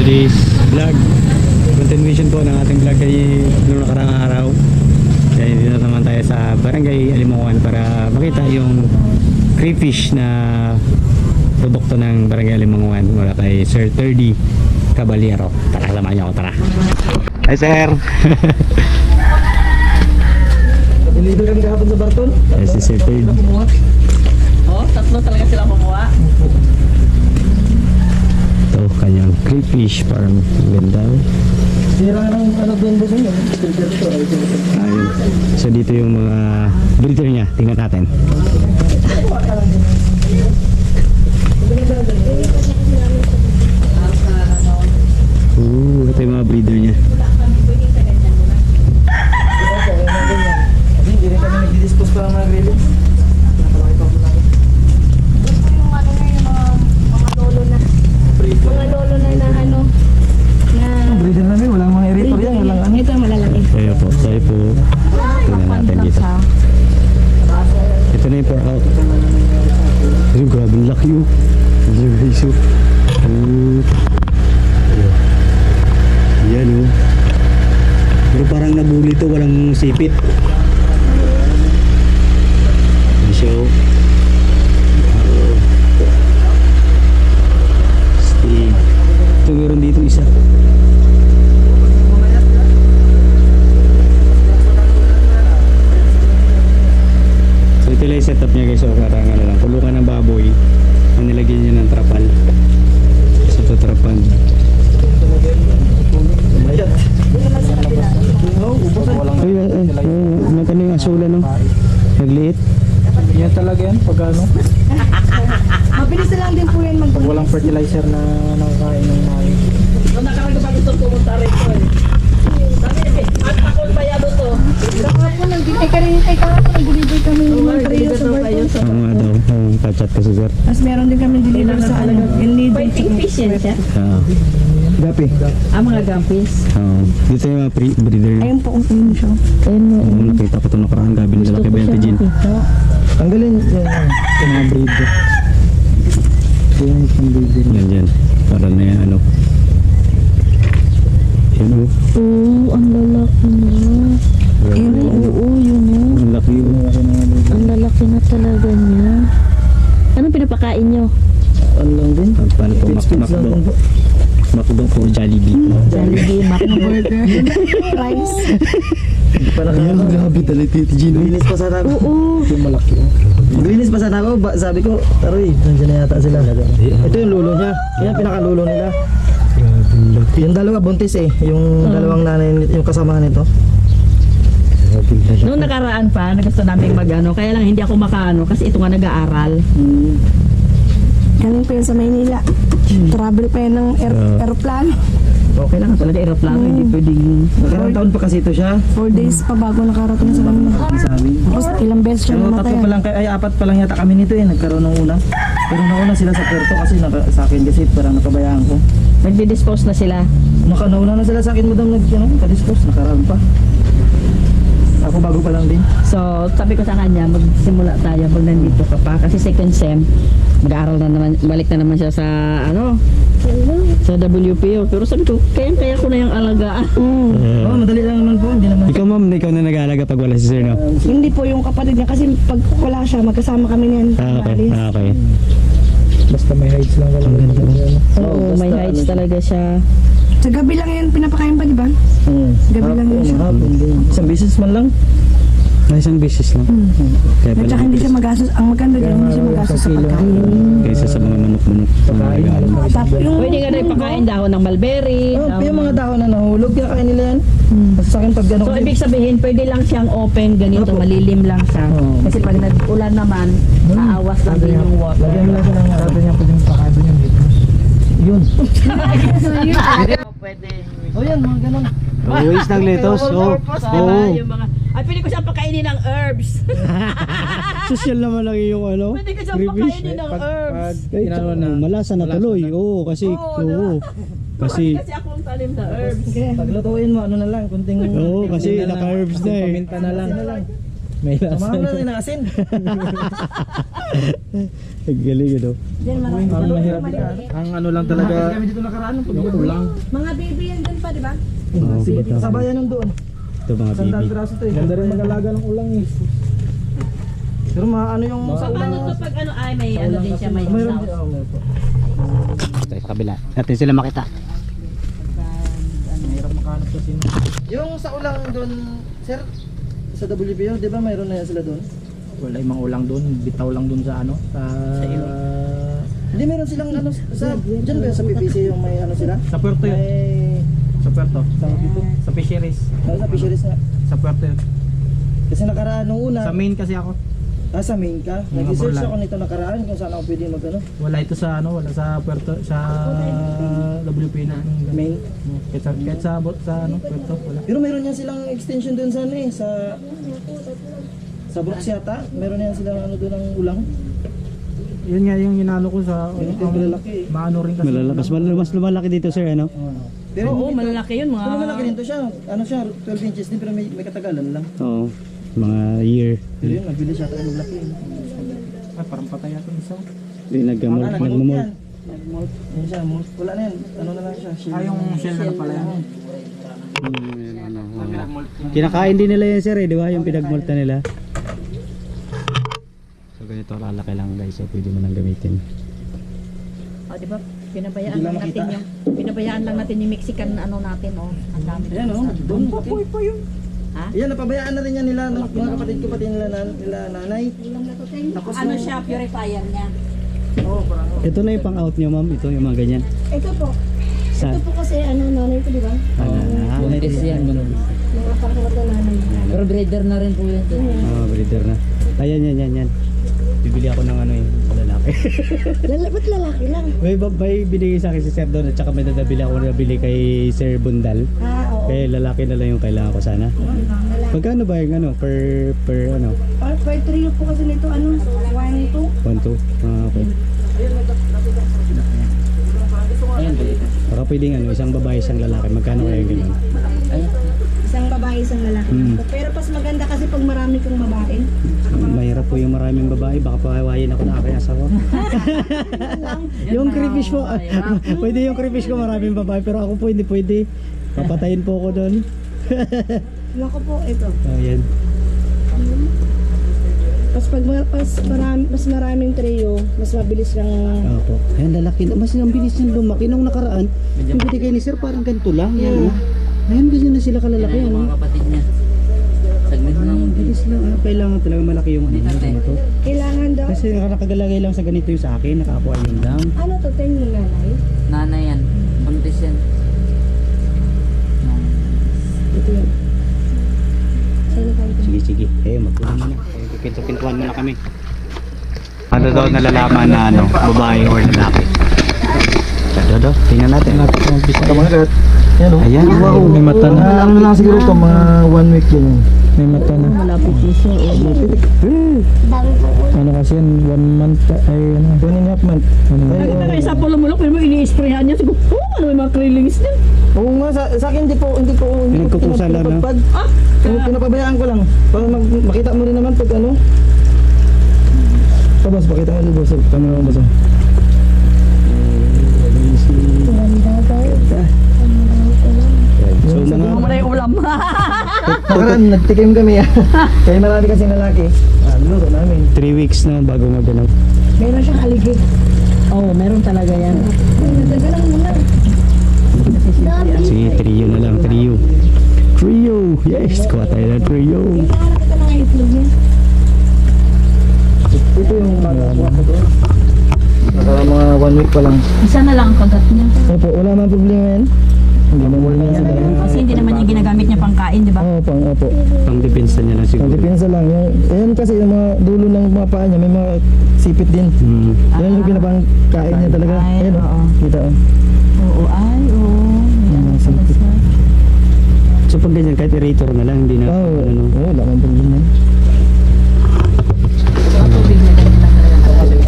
today's vlog. Continuation po ng ating vlog kay noong nakaraang araw. Kaya dito naman tayo sa Barangay Alimanguan para makita yung crayfish na produkto ng Barangay Alimanguan mula kay Sir Terdy Caballero. Tara, samahan niyo ako, tara. Hi sir! Deliver kami kahapon sa Barton. Yes, si Sir Terdy. Oh, tatlo talaga sila kumuha. Ito, kanyang crayfish farm. Ganda. Sira ng ano doon ba yun? Ayun. So dito yung mga breeder niya. Tingnan natin. Ito yung mga breeder niya. Hindi rin kami nag-dispose pa ng mga grilling. Nakalaki pa po namin. Yung ano na yung mga lolo na. Mga lolo na ano na Breeder namin, walang mga erator yan, walang ano. ito malalaki. Tayo po. Tingnan natin dito. Ito na yung pour out. Ayun, grabe laki yun. Guys, yan o. Pero parang nabuli to, walang sipit. Yan siya o. Stig. Ito meron dito isa. So ito lang yung setup niya guys. So parang ano lang, kulungan ng baboy na nilagyan niya ng trapal. So ito trapal. Mayat. Ay, magkano yung asulan no? Nagliit. Yan talaga yan, pag ano. Mabilis na lang din po yan Pag walang fertilizer na nakakain ng mga. Nung nakaraan ba gusto pumunta rito eh. Sabi, at ako pa yado to. kahapon nag-deliver kami ng trio sa Barton. Oo nga daw. Kachat ko si sir. Tapos meron din kami deliver sa ano, El Nido. Fighting fish yan siya. Gapi. Mga gampis. Dito yung mga breeder niya. Ayun po kung sino siya. Ayun mo. Oo, nakita ko ito nakaraan. Gabi nila laki ba yung tijin? Tanggalin. Yung mga breeder. Yung breeder. Yan. Para na yan ano. Yan o. Oo, ang lalaki na. Ayun po, oo, yun o. Ang laki o. Ang lalaki na talaga niya. Anong pinapakain nyo? Ano lang din? Paano po makdo? Makdo po Jollibee. Jollibee, burger, rice. Ayan, grabe talaga tijin. Maglinis pa sana ako. Oo. Yung malaki. Maglinis pa sana ako. Sabi ko, taroy, nandiyan na yata sila. Ito yung lulo niya. Yan pinakalulo nila. Yung dalawa buntis eh. Yung dalawang nanay, yung kasama nito. Noong nakaraan pa, gusto namin mag-ano, kaya lang hindi ako makaano kasi ito nga nag-aaral. Galing pa yun sa Maynila. Travel pa yan ng aeroplano. Okay lang talaga aeroplano, hindi pwedeng... Nakarang taon pa kasi ito siya. 4 days pa bago nakarating sa kanila. Sabi. Tapos ilang beses siya Pero tatlo namatay. pa lang, apat pa lang yata kami nito eh. Nagkaroon ng una. Pero nauna sila sa Puerto kasi sa akin kasi parang nakabayaan ko. Nagdi-dispose na sila. Nauna na sila sa akin madam nag-dispose. Nakaraan pa. Ako bago pa lang din. So, sabi ko sa kanya, magsimula tayo pag nandito ka pa. Kasi second sem, mag-aaral na naman, balik na naman siya sa, sa WPO. Pero sabi ko, kaya ko na yung alagaan. Oo, madali lang naman po. Hindi naman. Ikaw ma'am, ikaw na nag-aalaga pag wala si sir no? Hindi po yung kapatid niya kasi pag wala siya, magkasama kami niyan. Okay. Basta may heights lang wala. Oo, may heights talaga siya. Sa gabi lang yan, pinapakain pa, di ba? Gabi lang yun siya. Isang beses man lang. Isang beses lang. Kaya At pala saka hindi siya magastos. Ang maganda dyan, hindi siya magastos sa pagkain. kaysa sa mga manok-manok na nag-aalam. Tapos yung Pwede ka rin pakain dahon ng mulberry. Oh, yung mga dahon na nahulog, kinakain nila yan. Kasi sa akin pag gano'n. So, ibig sabihin, pwede lang siyang open ganito, malilim lang siya. Oo. Kasi pag nag-ulan naman, aawas lang din yung water. Lagyan mo lang siya ng sabi niya pwedeng pakado niya dito. Yun. Pwede. O yan, mga gano'n. Always ng lettuce. Yung mga, ay, pwede ko siyang pakainin ng herbs. Social naman lang yung ano. Pwede ko siyang pakainin ng herbs. Malasa na tuloy. Oo, kasi kasi Kasi akong tanim na herbs. Paglutuin mo, ano na lang, kunting... oo, kasi naka-herbs na eh. Paminta na lang. May Samahan mo natin ng asin. Ang galing ano. Diyan marami. Ang mahirap ang ano lang talaga. Kami dito nakaraan yung ulang. Mga baby yan dun pa, di ba? Oo, Sige, ito. kasabayan nung doon. Ito mga Sandal bibi. piraso to eh. Ganda rin mag-alaga ng ulang eh. Pero ano yung sa ulang? Paano to pag ano ay may ano din siya may Mayroon sound. din. Oh, meron po. Tayo sa kabila. Natin sila makita. Mahirap makahanap kasi. Yung sa ulang doon, sir, sa WPO, di ba mayroon na yan sila doon? Wala yung mga ulang doon, bitaw lang doon sa ano, sa Hindi meron silang ano sa diyan ba sa PPC yung may ano sila? sa Puerto yun, May sa Puerto, tawag dito. sa fisheries, Sa fisheries nga. sa Puerto yun. Kasi nakaraan nung una, Sa main kasi ako, sa main ka. Mga Nag-research Borlan. ako nito nakaraan kung saan ako pwede magano. wala ito sa ano, wala sa Puerto, sa WP na. Main. Kahit sa ano, Puerto, wala. Pero meron yan silang extension doon sa ano eh, sa Brooks yata. Meron yan silang ano doon ng ulang. Yun nga yung inano ko sa Yung malalaki eh. maano rin kasi. Mas lumalaki dito sir ano. Pero Oo, malalaki yun Pero mga. malaki rin to siya. Ano siya, 12 inches din pero may katagalan lang. Oo. Mga year. Pero yun, mabilis siya tayo maglaki. Ay, parang patay yata yung isa. Hindi nagmamol. Nag-molt yan. Nag-molt. Yan siya, molt. Wala na yan. Ano na lang siya. Shield. Ah, yung shell na pala yan. Kinakain din nila yan sir eh, di ba? Yung pinagmulta nila. So ganito lalaki lang guys, so pwede mo nang gamitin. Oh, di ba? Pinabayaan Hindi lang lang natin makita. pinabayaan lang natin yung Mexican na ano natin oh. Ang dami. Ayan o, doon. pa yun. Ha? Ayan, napabayaan na rin yan nila, ng mga kapatid ko pati nila, nila nanay. Tapos Ano yung- siya purifier niya? Oo, parang Ito na yung pang out nyo ma'am, ito yung mga ganyan. Ito po. Sa Ito po kasi ano, nanay ko, di ba? Buntis yan. Mga pangkat na nanay. Pero breeder na rin po yun. breeder na. Ayan, yan. Bibili ako ng ano eh, lalaki. Ba't lalaki lang? may binigay sa akin si Sir Don at saka may nabili ako nabili kay Sir Bundal. Oo. Kaya lalaki na lang yung kailangan ko sana. Magkano ba yung ano, per ano? Per trio po kasi nito, ano, 1, 2. 1, 2? Okay. Baka pwedeng ano, isang babae, isang lalaki. Magkano kaya yung ganyan? Isang babae, isang lalaki. Pero pas maganda kasi pag marami kang babae. Mahirap po yung maraming babae, baka pahawayin ako na akayasa ko. Yung crayfish po, pwede yung crayfish ko maraming babae, pero ako po hindi pwede. Papatayin po ako doon. Naku po, ito. Ayan. Mas maraming trio, mas mabilis lang. Opo. Ayan, lalaki. Mas ang bilis niyang lumaki. Nung nakaraan, yung binigay ni Sir, parang ganito lang. Yan, oh. Ayan, ganyan na sila kalalaki. Ano? kapatid niya. Saglit na lang. Ang bilis lang. Kailangan talaga malaki yung ano to. Kailangan daw. Kasi nakagalagay lang sa ganito yung sa akin. Nakakuha yung dam. Ano to, 10 yung nanay? Nanay yan. Buntis yan. Ito yan. Saan kayo? Sige. Magkuhan muna. Pinto-pintuan muna kami. Ano daw nalalaman na ano, babae or lalaki? Ito, tingnan natin kung mag-bisa. yan o. Ayan, wow. May mata na. Ano na lang siguro ito, mga 1 week yun. May mata na. Malapit na siya. Dami po. Ano kasi yan, 1 month, ay ano. 1.5 month. Ay, isa po lumulok, pero ini-sprayhan niya. Siguro, ano may mga krillings din. Oo nga, sa akin hindi ko Pinagkukusan lang, no? pinapagpag. Pinapabayaan ko lang. Para makita mo rin naman pag ano. Ito boss, pakita mo dito boss. Camera mo boss. So mga Wala yung ulam. Nakaraan, nagtikim kami. Kaya marami kasing lalaki. Luto namin. 3 weeks na bago magano. Meron siyang aligid. Oo, meron talaga yan. Nagagalang muna. Sige, trio na lang, trio. Yes, kuha tayo ng trio. Kailangan nakita ng itlog niya. Ito yung mga ko doon. Mga 1 week pa lang. Isa na lang ang kagat niya. Opo, wala man problema yan. Hindi na wala yan sila. Kasi hindi naman yung ginagamit niya pang kain, di ba? Opo. Pang depensa niya lang Ang siguro. depensa lang. Yan kasi yung mga dulo ng mga paa niya, may mga sipit din. Yan yung pinapangkain niya talaga. Ay, Ayan o. oo. Kita o. Oo, ay, oo. Yan ang Sige. siya. So pag ganyan, kahit erator na lang, hindi na Oo, ano. wala man problema.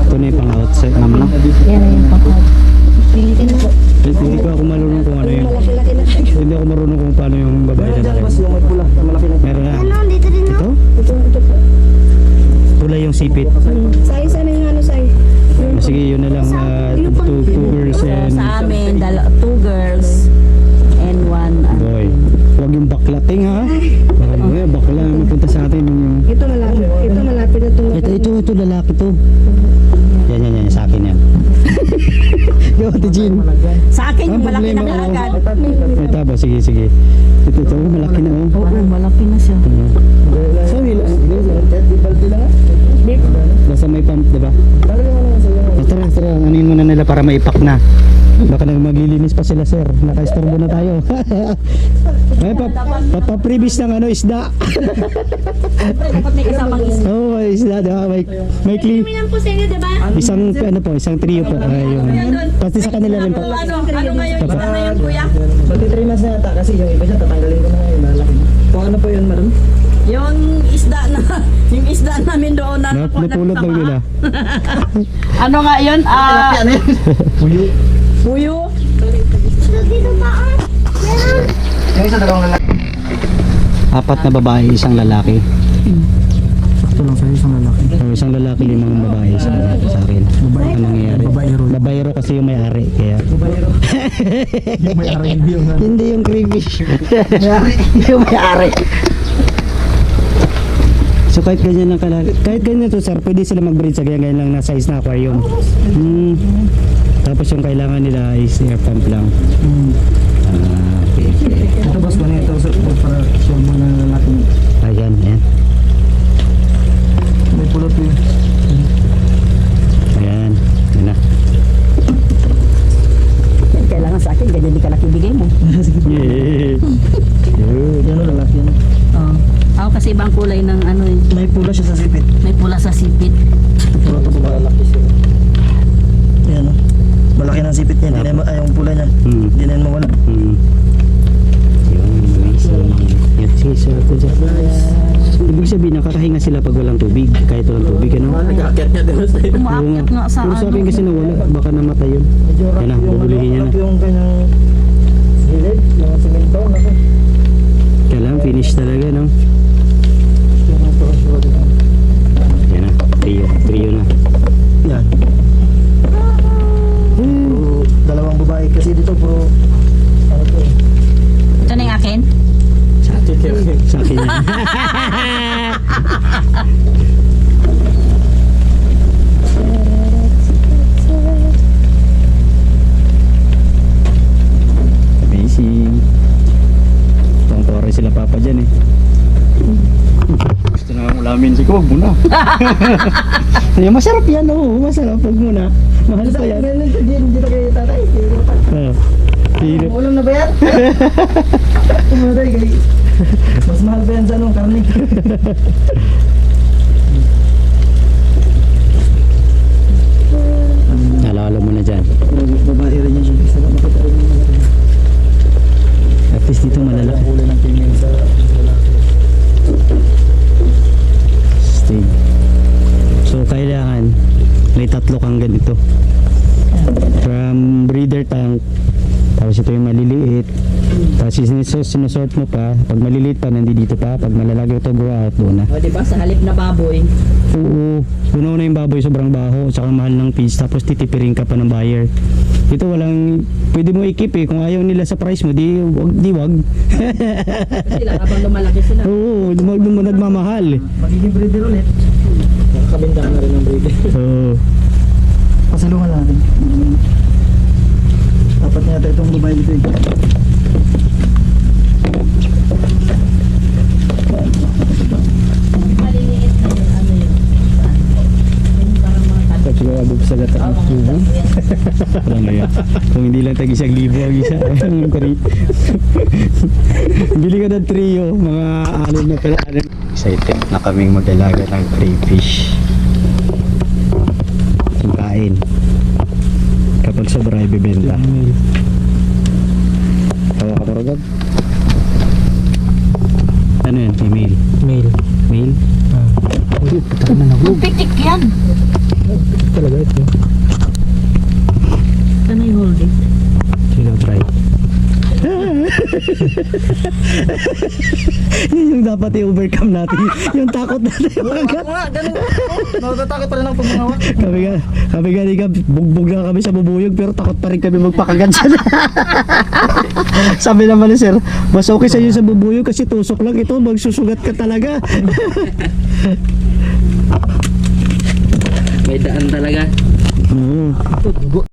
Ito na yung pang outside naman na. Yan na yung pang Pilitin na po. Hindi ko ako marunong kung ano yung Malaki-laki na. hindi ako marunong kung paano yung babae Meron na dyan talaga. boss, yung may pula, na malaki na. Meron na. Ano, dito din Ito? Ito po. sipit. Say, sana yung ano, say. Sige, yun na lang. Two girls and Sa amin, 2 girls and 1 boy. Huwag yung baklating ha. Bakla ang mapunta sa atin. Yung... Ito malapit. Ito malapit na itong Ito lalaki to. Yan, sa akin yan. Yo, Ate Jean. Sa akin, yung Ang malaki na problema, agad. May taba, sige. Ito, malaki na oh. Oo, malaki na siya. So, basta may pump, diba? Tara, anin mo na nila para maipak na. Baka nang maglilinis pa sila, sir. Naka-istorbo na tayo. May papapribis ng isda. Siyempre, dapat may kasamang isa. Oo, isda, diba? May clean. Yan po sa inyo, diba? Isang trio po. Ayun. Pati sa kanila rin po. Ano ngayon? Papa. Ano ngayon, kuya? Pati 3 months na yata kasi yung iba siya tatanggalin ko na ngayon. Malaki. Kung ano po yun, madam? Yung isda namin doon na Napulot lang nila. Ano nga yun? Puyo. Dito pa, meron. Yung isa dalawang lalaki. 4 na babae, isang lalaki. Ito lang sa'yo, isang lalaki. Isang lalaki, 5 babae sa akin. Ano nangyayari? Babayero kasi yung may-ari. Kaya... Yung may arayin yung Hindi yung crayfish. yung may-ari. So kahit ganyan lang kahit ganyan to sir, pwede sila mag-breed sa ganyan lang na size na aquarium. Tapos yung kailangan nila is air pump lang. Okay. Ito boss ko na ito para solve mo na natin. Ayan. May pulot yun. Ayan. Yan na. Kailangan sa akin, ganyan di ka nakibigay mo. Yeah. Yan o, lalaki yan. Ako kasi ibang kulay ng ano eh. May pula siya sa sipit. May pula sa sipit. Pula ito malalaki siya. Yan o. Malaki ng sipit niya. Hindi na yung pula niya. Hindi na mawala. Yun, amazing. Yan, sige sir. Ibig sabihin, nakakahinga sila pag walang tubig. Kahit walang tubig, ano? Nag-aakyat niya din sa iyo. Umaakyat nga sa Pero sa akin kasi nawala, baka namatay yun. Medyo Yan na, rough yung, bubulihin niya na. rough yung kanyang gilid. Yung simento. Kailangan finish talaga, no? Yan na, trio na. Yan. Puro dalawang babae. Kasi dito puro ano to eh. Ito na yung akin. Sa akin yan. Amazing. Tungtore sila papa dyan eh. Gusto na ulamin si ko, wag muna. Masarap yan, oo. Masarap, wag muna. Mahal pa yan. Dito kay tatay. Hilo. Ulam na ba yan? Tumatay kay. Mas mahal pa yan sa anong karne. Nalala mo na dyan. Babae rin yan siya. Isa lang makita rin yung malaki. At least dito malalaki. Kulay ng female sa lalaki. Stig. So kailangan may 3 kang ganito. From breeder tank, tapos ito yung maliliit, tapos sinusort mo pa. Pag maliliit pa, nandito pa. Pag malalaki ito, go out, doon na. O diba, sa halip na baboy. Oo, una na yung baboy, sobrang baho, tsaka mahal ng fees, tapos titipirin ka pa ng buyer. Ito walang, pwede mo i-keep eh. Kung ayaw nila sa price mo, di wag. Sila, habang lumalaki sila. Oo, nagmamahal eh. Magiging breeder ulit. Kabindahan na rin ng breeder. Oo. Pasalungan natin. Dapat niya itong babae dito eh. Maliliit na yun. Ano yun? Tapos sigurado sa gata ang tubo. Parang yan. Kung hindi lang tag 1,000 ang isa. Bili ka ng trio, mga 6 na pala. Excited na kaming mag-alaga ng crayfish. Yung kain. Kapag sobra ibibenta. Tawa ka paragad? Ano yan? Female? Male. Male? Uy, puta ka na nahulog. Pitik yan. Talaga ito. Ito na yung holding. Sino try? Yun yung dapat i-overcome natin. Yung takot natin. Ako nga, ganun. Natatakot pa rin ako pag mga Kami nga ni Gab, bugbog na kami sa bubuyog pero takot pa rin kami magpakagat dyan. Sabi naman ni sir, mas okay sa'yo sa bubuyog kasi tusok lang ito, magsusugat ka talaga. May daan talaga. Oo.